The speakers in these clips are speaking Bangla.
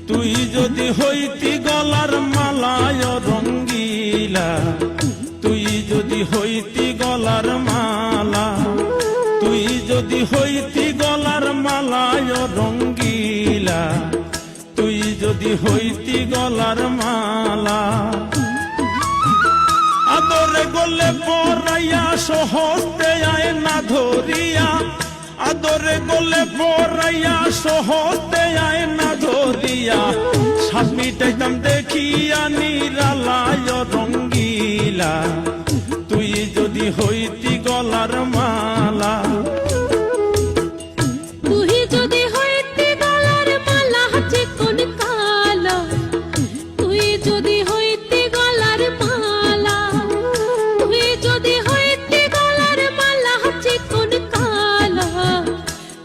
তুই যদি হইতি গলার মালায় রঙ্গিলা, তুই যদি হইতি গলার মালা, তুই যদি হইতি গলার মালায় রঙ্গিলা, তুই যদি হইতি গলার মালা। আদরে গলে পরাইয়া সহজতে আয় না ধরিয়া, আদরে গলে পরাইয়া সহজতে আয় না ধরিয়া, সাত মিটাইতাম দেখিয়া নিরালায় রঙ্গিলা, তুই যদি হইতি গলার মালা। তুই যদি হইতি গলার মালা চিকন কালো, তুই যদি হইতি গলার মালা, তুই যদি হইতি গলার মালা চিকন কালো,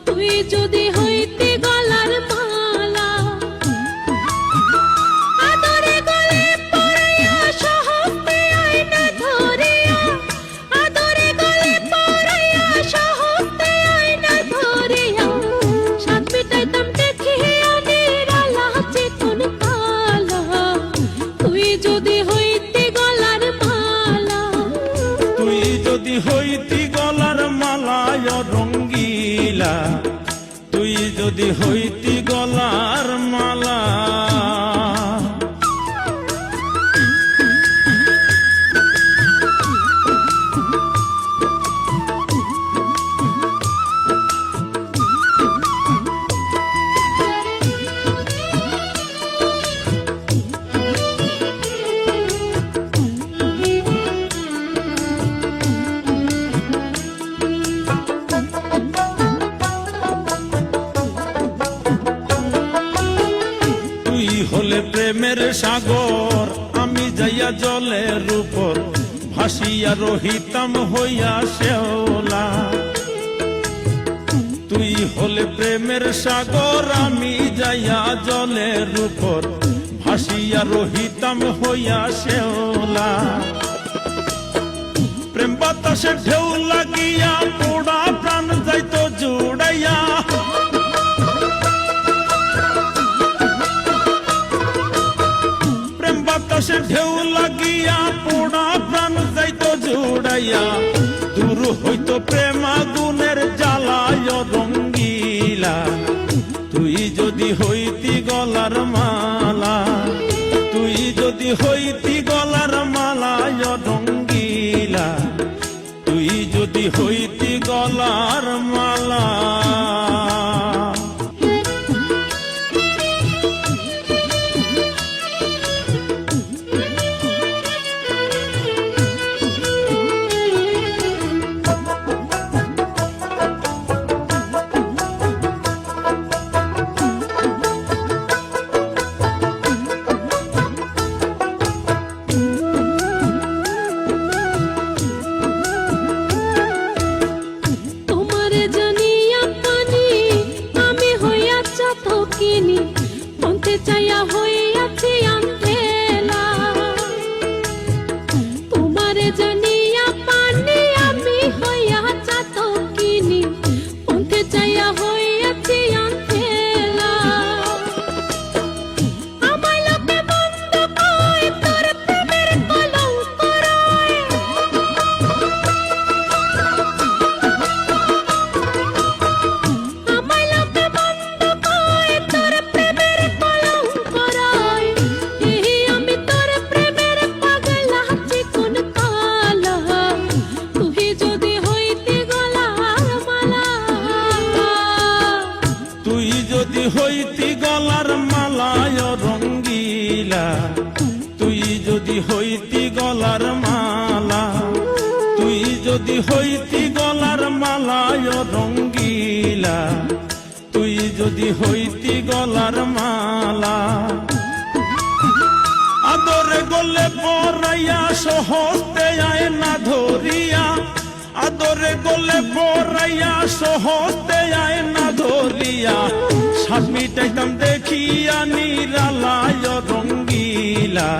তুই যদি হইতি গলার মালা। আদরে গলে পরাইয়া সহজতে আয় না ধরিয়া, আদরে গলে পরাইয়া সহজতে আয় না ধরিয়া, সাত মিটাইতাম দেখিয়া নিরালা চিকন কালো, তুই যদি হইতি গলার মালা। তুই যদি হইতি গলার মালায় রঙ্গিলা, তুই যদি হইতি গলার মালা। তুই হলে প্রেমের সাগর, আমি যাইয়া জলের উপর ভাসিয়া রহিতাম হইয়া শেওলা। তুই হলে প্রেমের সাগর, আমি যাইয়া জলের উপর ভাসিয়া রহিতাম হইয়া শেওলা। প্রেম বাতাসে ঢেউ লাগিয়া পোড়া প্রাণ যাইতো জুড়াইয়া, প্রেম বাতাসে ঢেউ লাগিয়া পোড়া প্রাণ যাইতো জুড়াইয়া, দূর হইতো প্রেম আগুনের জ্বালায় রঙ্গিলা, তুই যদি হইতি গলার মালা। তুই যদি হইতি গলার মালায় রঙ্গিলা, তুই যদি হইতি গলার মালা। তোমারে জানিয়া পানি আমি হইয়াছা থকিনি, মনতে চাইয়া হইয়াছি আন্ধেলা। তোমারে জানিয়া পানি আমি হইয়াছা থকিনি, মনতে চাইয়া হইয়াছি আন্ধেলা। আমায় লোকে বন্ধ কয়, তোর প্রেমের কলঙ্ক রয়। আমায় লোকে বন্ধ কয়, তোর প্রেমের কলঙ্ক রয়। এই আমি তোর প্রেমের পাগলা চিকন কালো, তুই যদি হইতি গলার মালা। তুই যদি হইতি গলার মালায় রঙ্গিলা, তুই যদি হইতি গলার মালা, তুই যদি হইতি গলার মালায় রঙ্গিলা, তুই যদি হইতি গলার মালা। আদরে গলে পরাইয়া সহজতে আয় না ধরিয়া, আদরে গলে পরাইয়া সহজতে আয় না ধরিয়া, সাত মিটাইতাম দেখিয়া নিরালায় রঙ্গিলা,